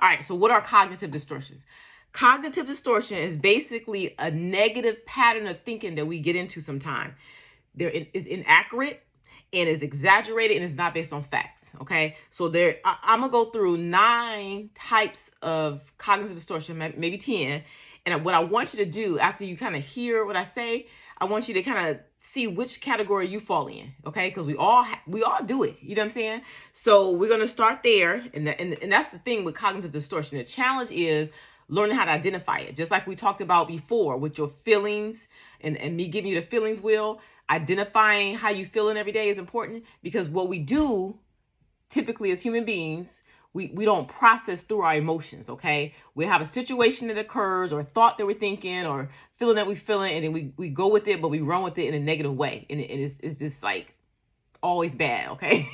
All right, so what are cognitive distortions? Cognitive distortion is basically a negative pattern of thinking that we get into sometime. There is inaccurate and is exaggerated and is not based on facts. Okay, so I'm gonna go through 9 types of cognitive distortion, maybe 10. And what I want you to do after you kind of hear what I say, I want you to kind of see which category you fall in, okay? Because we all do it. You know what I'm saying? So we're gonna start there, and that's the thing with cognitive distortion. The challenge is learning how to identify it, just like we talked about before with your feelings and me giving you the feelings wheel. Identifying how you feeling every day is important, because what we do typically as human beings, we don't process through our emotions, okay? We have a situation that occurs or a thought that we're thinking or feeling that we're feeling, and then we go with it, but we run with it in a negative way. And it's just like always bad, okay?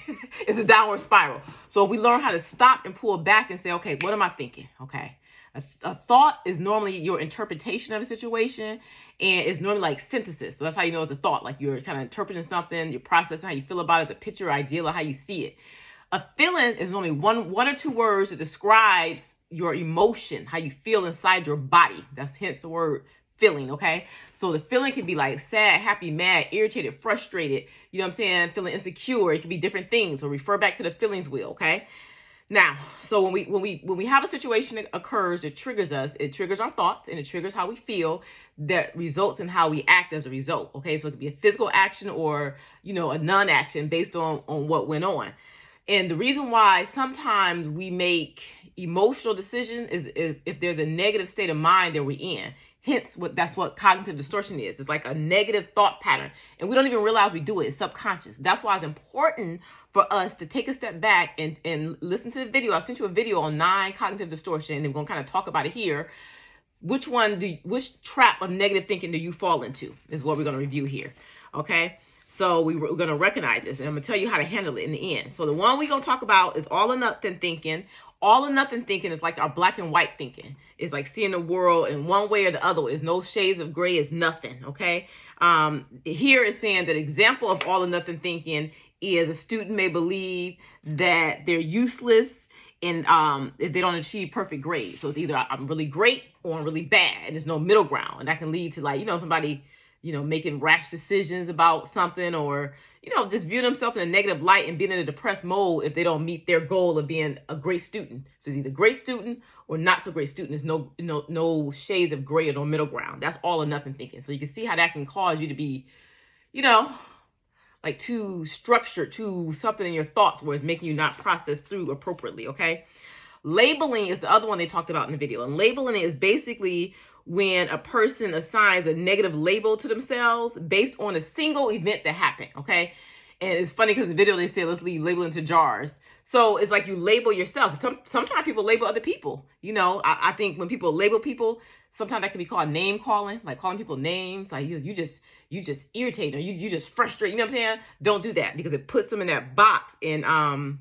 It's a downward spiral. So we learn how to stop and pull back and say, okay, what am I thinking? Okay. A thought is normally your interpretation of a situation, and it's normally like synthesis. So that's how you know it's a thought. Like you're kind of interpreting something, you're processing how you feel about it as a picture, ideal, or how you see it. A feeling is normally one or two words that describes your emotion, how you feel inside your body. That's hence the word feeling, okay? So the feeling can be like sad, happy, mad, irritated, frustrated, you know what I'm saying? Feeling insecure. It can be different things. So refer back to the feelings wheel, okay? Now, so when we have a situation that occurs that triggers us, it triggers our thoughts and it triggers how we feel, that results in how we act as a result. Okay, so it could be a physical action or, you know, a non-action based on what went on. And the reason why sometimes we make emotional decisions is if there's a negative state of mind that we're in. Hence, that's what cognitive distortion is. It's like a negative thought pattern. And we don't even realize we do it. It's subconscious. That's why it's important for us to take a step back and listen to the video. I sent you a video on 9 cognitive distortion, and we're going to kind of talk about it here. Which trap of negative thinking do you fall into is what we're going to review here. Okay? So we're going to recognize this, and I'm going to tell you how to handle it in the end. So the one we're going to talk about is all or nothing thinking. All or nothing thinking is like our black and white thinking. It's like seeing the world in one way or the other. It's no shades of gray. It's nothing, okay? Here it's saying that example of all or nothing thinking is a student may believe that they're useless and if they don't achieve perfect grades. So it's either I'm really great or I'm really bad, and there's no middle ground. And that can lead to, like, you know, somebody, you know, making rash decisions about something, or, you know, just view themselves in a negative light and being in a depressed mode if they don't meet their goal of being a great student. So it's either great student or not so great student. There's no shades of gray or no middle ground. That's all or nothing thinking. So you can see how that can cause you to be, you know, like too structured, too something in your thoughts where it's making you not process through appropriately, okay? Labeling is the other one they talked about in the video. And labeling is basically when a person assigns a negative label to themselves based on a single event that happened, okay? And it's funny because in the video they say, let's leave labeling to jars. So it's like you label yourself. Sometimes people label other people. You know, I think when people label people, sometimes that can be called name calling, like calling people names. Like you just irritate, or you just frustrate. You know what I'm saying? Don't do that, because it puts them in that box. And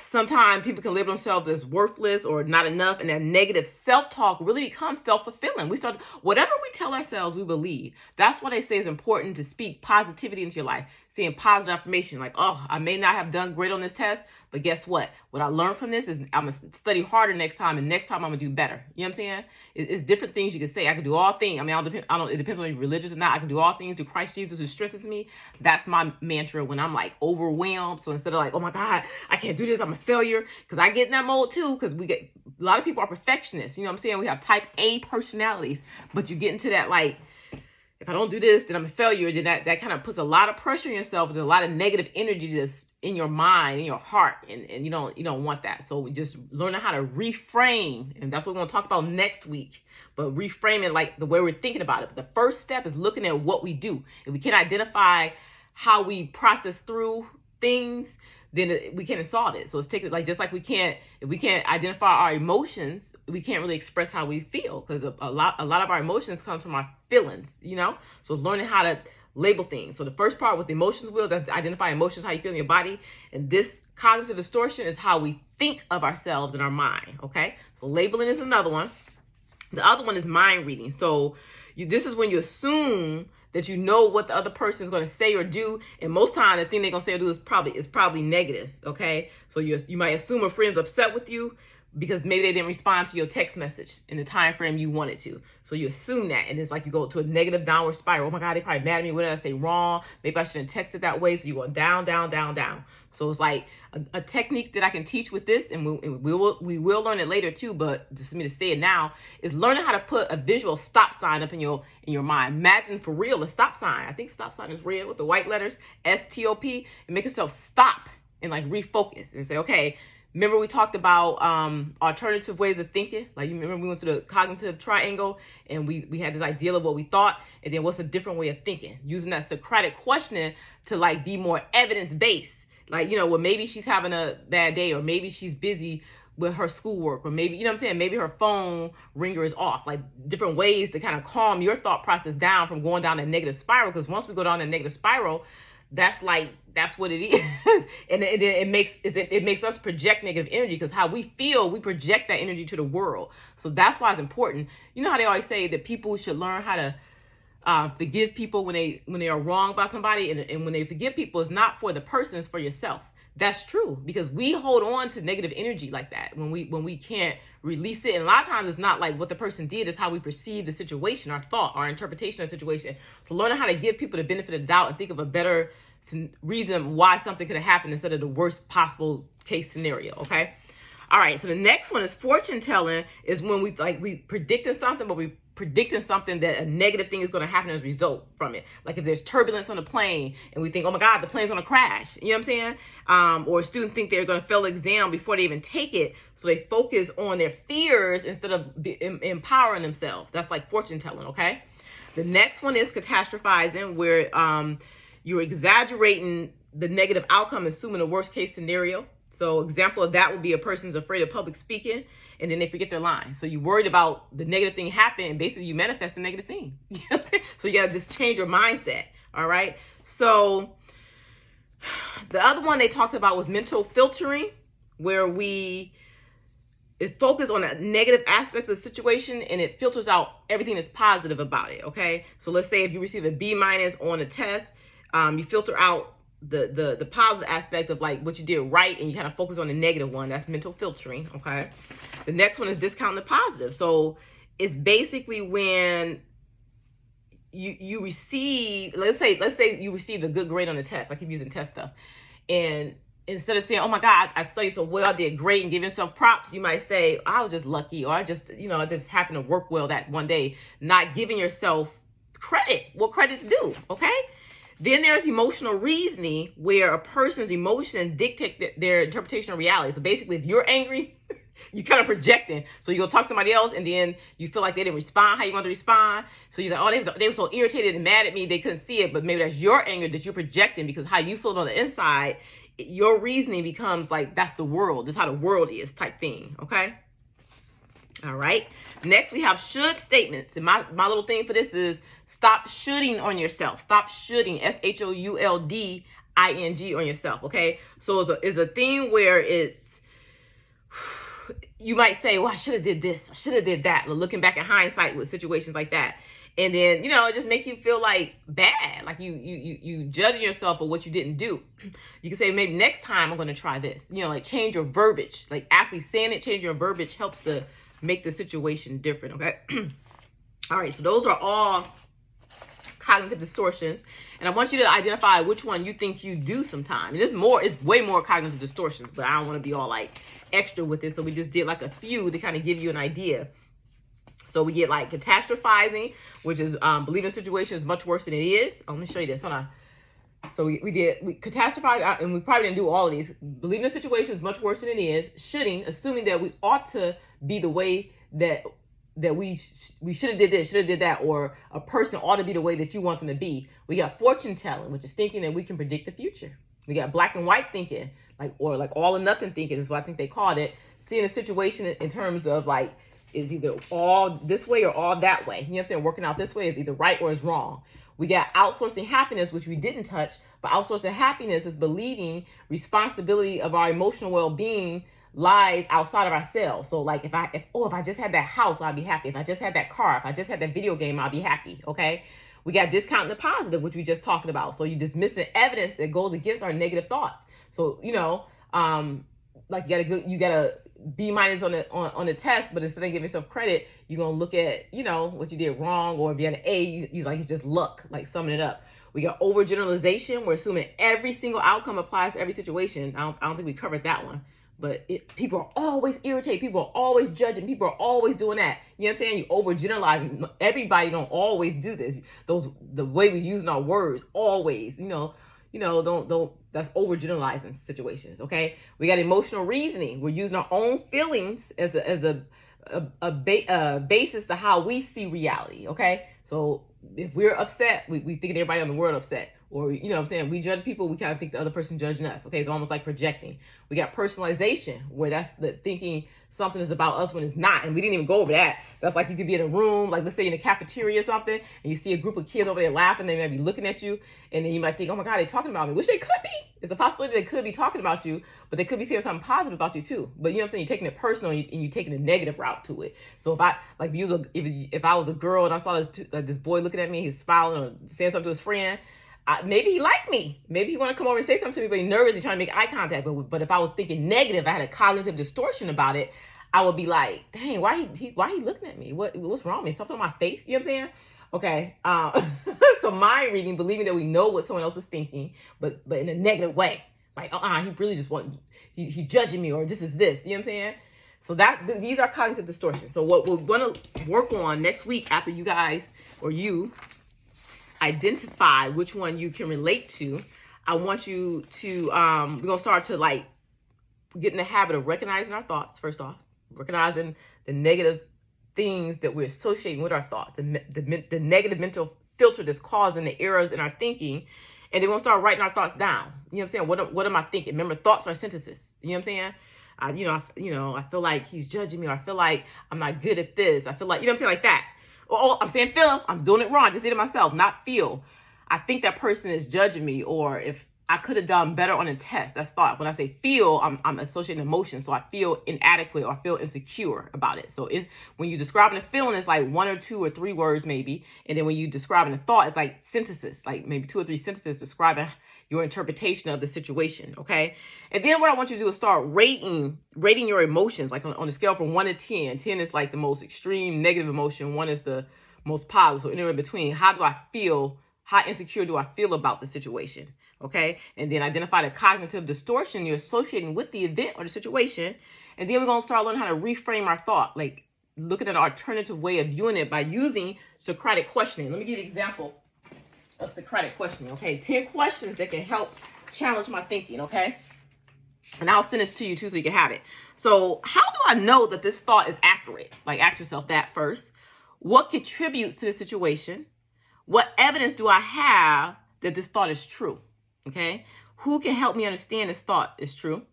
sometimes people can label themselves as worthless or not enough, and that negative self-talk really becomes self-fulfilling. Whatever we tell ourselves, we believe. That's why they say it's important to speak positivity into your life, seeing positive affirmation, like, oh, I may not have done great on this test, but guess what? What I learned from this is I'm going to study harder next time, and next time I'm going to do better. You know what I'm saying? It's different things you can say. I can do all things. I mean, it depends on if you're religious or not. I can do all things through Christ Jesus who strengthens me. That's my mantra when I'm like overwhelmed. So instead of like, oh my God, I can't do this, I'm a failure, because I get in that mode too, because a lot of people are perfectionists. You know what I'm saying? We have type A personalities, but you get into that, like, if I don't do this, then I'm a failure. Then that kind of puts a lot of pressure on yourself. There's a lot of negative energy just in your mind, in your heart, and you don't want that. So we just learning how to reframe, and that's what we're going to talk about next week. But reframing, like the way we're thinking about it. But the first step is looking at what we do. If we can identify how we process through things, then we can't solve it. So it's taking, like, just like if we can't identify our emotions, we can't really express how we feel, because a lot of our emotions comes from our feelings, you know? So learning how to label things. So the first part with the emotions wheel, that's identify emotions, how you feel in your body. And this cognitive distortion is how we think of ourselves in our mind, okay? So labeling is another one. The other one is mind reading. So this is when you assume that you know what the other person is going to say or do, and most time the thing they're going to say or do is probably negative. Okay, so you might assume a friend's upset with you because maybe they didn't respond to your text message in the time frame you wanted to. So you assume that, and it's like you go to a negative downward spiral. Oh my God, they probably mad at me. What did I say wrong? Maybe I shouldn't text it that way. So you go down, down, down, down. So it's like a technique that I can teach with this, and we will learn it later too. But just for me to say it now is learning how to put a visual stop sign up in your mind. Imagine for real a stop sign. I think stop sign is red with the white letters STOP, and make yourself stop and like refocus and say, okay. Remember we talked about alternative ways of thinking? Like, you remember we went through the cognitive triangle, and we had this idea of what we thought, and then what's a different way of thinking? Using that Socratic questioning to like be more evidence-based. Like, well, maybe she's having a bad day, or maybe she's busy with her schoolwork, or maybe, what I'm saying? Maybe her phone ringer is off. Like different ways to kind of calm your thought process down from going down a negative spiral. Because once we go down a negative spiral, that's what it is. And it makes us project negative energy, because how we feel, we project that energy to the world. So that's why it's important. You know how they always say that people should learn how to forgive people when they are wrong by somebody, and when they forgive people, it's not for the person, it's for yourself. That's true, because we hold on to negative energy like that when we can't release it. And a lot of times it's not like what the person did, it's how we perceive the situation, our thought, our interpretation of the situation. So learning how to give people the benefit of the doubt and think of a better reason why something could have happened instead of the worst possible case scenario. Okay. All right. So the next one is fortune telling, is when we predicting something, but we predicting something that a negative thing is going to happen as a result from it. Like if there's turbulence on the plane and we think, oh my God, the plane's going to crash. You know what I'm saying? Or students think they're going to fail the exam before they even take it. So they focus on their fears instead of empowering themselves. That's like fortune telling. Okay. The next one is catastrophizing, where you're exaggerating the negative outcome, assuming the worst case scenario. So example of that would be a person's afraid of public speaking, and then they forget their lines. So you're worried about the negative thing happening, and basically you manifest the negative thing. You know what I'm saying? So you got to just change your mindset. All right. So the other one they talked about was mental filtering, where it focuses on the negative aspects of the situation and it filters out everything that's positive about it. Okay. So let's say if you receive a B- on a test, you filter out the positive aspect of like what you did right, and you kind of focus on the negative one. That's mental filtering. Okay. The next one is discounting the positive. So it's basically when you receive, let's say you received a good grade on the test. I keep using test stuff, and instead of saying, oh my God, I studied so well, I did great, and give yourself props, you might say, I was just lucky, or I just happened to work well that one day, not giving yourself credit, what credit's due. Okay. Then there's emotional reasoning, where a person's emotions dictate their interpretation of reality. So basically, if you're angry, you kind of projecting. So you go talk to somebody else, and then you feel like they didn't respond how you want to respond. So you're like, oh, they were so irritated and mad at me, they couldn't see it. But maybe that's your anger that you're projecting, because how you feel on the inside, your reasoning becomes like, that's the world. That's how the world is type thing. Okay. All right. Next, we have should statements. And my little thing for this is stop shoulding on yourself. Stop shoulding, SHOULDING on yourself. Okay. So it's a thing where you might say, well, I should have did this. I should have did that. Looking back in hindsight with situations like that. And then, it just makes you feel like bad. Like you judge yourself for what you didn't do. You can say, maybe next time I'm going to try this. Like change your verbiage. Like actually saying it, change your verbiage helps to make the situation different. Okay. All right. So those are all cognitive distortions. And I want you to identify which one you think you do sometime. And it's way more cognitive distortions, but I don't want to be all like extra with it. So we just did like a few to kind of give you an idea. So we get like catastrophizing, which is believing a situation is much worse than it is. Let me show you this. Hold on. So we catastrophize, and we probably didn't do all of these. Believing a situation is much worse than it is. Shoulding, assuming that we ought to be the way that we should have did this, should have did that, or a person ought to be the way that you want them to be. We got fortune telling, which is thinking that we can predict the future. We got black and white thinking, or all or nothing thinking is what I think they called it. Seeing a situation in terms of like, is either all this way or all that way. You know what I'm saying? Working out this way is either right or is wrong. We got outsourcing happiness, which we didn't touch, but outsourcing happiness is believing responsibility of our emotional well-being lies outside of ourselves. So like if I just had that house, I'd be happy. If I just had that car, if I just had that video game, I'll be happy. Okay. We got discounting the positive, which we just talking about. So you're dismissing evidence that goes against our negative thoughts. So, like you got a B minus on the test, but instead of giving yourself credit, you're gonna look at what you did wrong, or if you had an A, you like, it's just luck, like summing it up. We got overgeneralization. We're assuming every single outcome applies to every situation. I don't think we covered that one. But people are always irritated. People are always judging. People are always doing that. You know what I'm saying? You overgeneralize. Everybody don't always do this. The way we use our words, always. Don't. That's overgeneralizing situations. Okay. We got emotional reasoning. We're using our own feelings as a basis to how we see reality. Okay. So if we're upset, we think everybody in the world upset. Or, what I'm saying, we judge people, we kind of think the other person judging us. Okay, it's almost like projecting. We got personalization, where that's the thinking something is about us when it's not. And we didn't even go over that. That's like you could be in a room, like let's say in a cafeteria or something, and you see a group of kids over there laughing, they might be looking at you, and then you might think, oh my God, they're talking about me, which they could be. It's a possibility they could be talking about you, but they could be saying something positive about you too. But you're saying, you're taking it personal, and you're taking a negative route to it. So if I was a girl and I saw this boy looking at me, he's smiling or saying something to his friend, maybe he liked me. Maybe he want to come over and say something to me, but he's nervous and trying to make eye contact. But if I was thinking negative, I had a cognitive distortion about it, I would be like, dang, why he looking at me? What's wrong with me? Something on my face? You know what I'm saying? Okay. So mind reading, believing that we know what someone else is thinking, but in a negative way. Like, he really just he judging me, or this is this. You know what I'm saying? So these are cognitive distortions. So what we're going to work on next week, after you guys or you identify which one you can relate to, I want you to we're gonna start to like get in the habit of recognizing our thoughts. First off, recognizing the negative things that we're associating with our thoughts, the negative mental filter that's causing the errors in our thinking. And then we'll start writing our thoughts down. You know what I'm saying? What am I thinking? Remember, thoughts are synthesis. You know what I'm saying? I feel like he's judging me, or I feel like I'm not good at this. I feel like, what I'm saying, like that. Oh, I'm saying feel, I'm doing it wrong. I just did it myself, not feel. I think that person is judging me, or if I could have done better on a test. That's thought. When I say feel, I'm associating emotion. So I feel inadequate, or I feel insecure about it. So when you're describing a feeling, it's like 1 or 2 or 3 words maybe. And then when you're describing a thought, it's like synthesis, like maybe 2 or 3 sentences describing your interpretation of the situation. Okay. And then what I want you to do is start rating your emotions, like on a scale from 1 to 10. 10 is like the most extreme negative emotion. 1 is the most positive. So anywhere in between, how do I feel? How insecure do I feel about the situation? Okay. And then identify the cognitive distortion you're associating with the event or the situation. And then we're going to start learning how to reframe our thought, like looking at an alternative way of viewing it by using Socratic questioning. Let me give you an example of Socratic questioning. Okay. 10 questions that can help challenge my thinking. Okay. And I'll send this to you too, so you can have it. So how do I know that this thought is accurate? Like, ask yourself that first. What contributes to the situation? What evidence do I have that this thought is true? Okay. Who can help me understand this thought is true?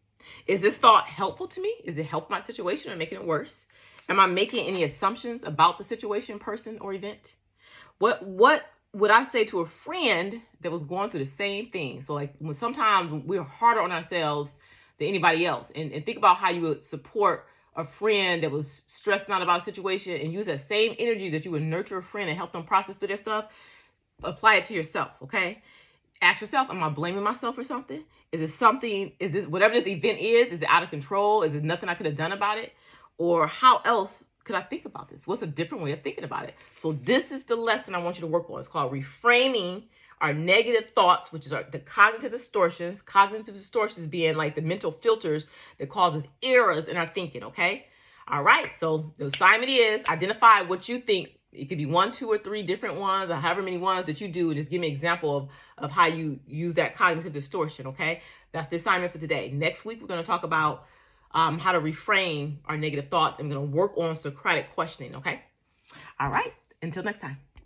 Is this thought helpful to me? Is it helping my situation or making it worse? Am I making any assumptions about the situation, person, or event? What would I say to a friend that was going through the same thing? So like, when sometimes we're harder on ourselves than anybody else. And think about how you would support a friend that was stressing out about a situation, and use that same energy that you would nurture a friend and help them process through their stuff. Apply it to yourself. Okay. Ask yourself, am I blaming myself for something? Is this whatever this event is it out of control? Is it nothing I could have done about it? Or how else could I think about this? What's a different way of thinking about it? So this is the lesson I want you to work on. It's called reframing our negative thoughts, which is the cognitive distortions. Cognitive distortions being like the mental filters that causes errors in our thinking. Okay. All right. So the assignment is identify what you think. It could be 1, 2, or 3 different ones, or however many ones that you do. Just give me an example of how you use that cognitive distortion. Okay. That's the assignment for today. Next week, we're going to talk about how to reframe our negative thoughts, and we're going to work on Socratic questioning. Okay. All right. Until next time.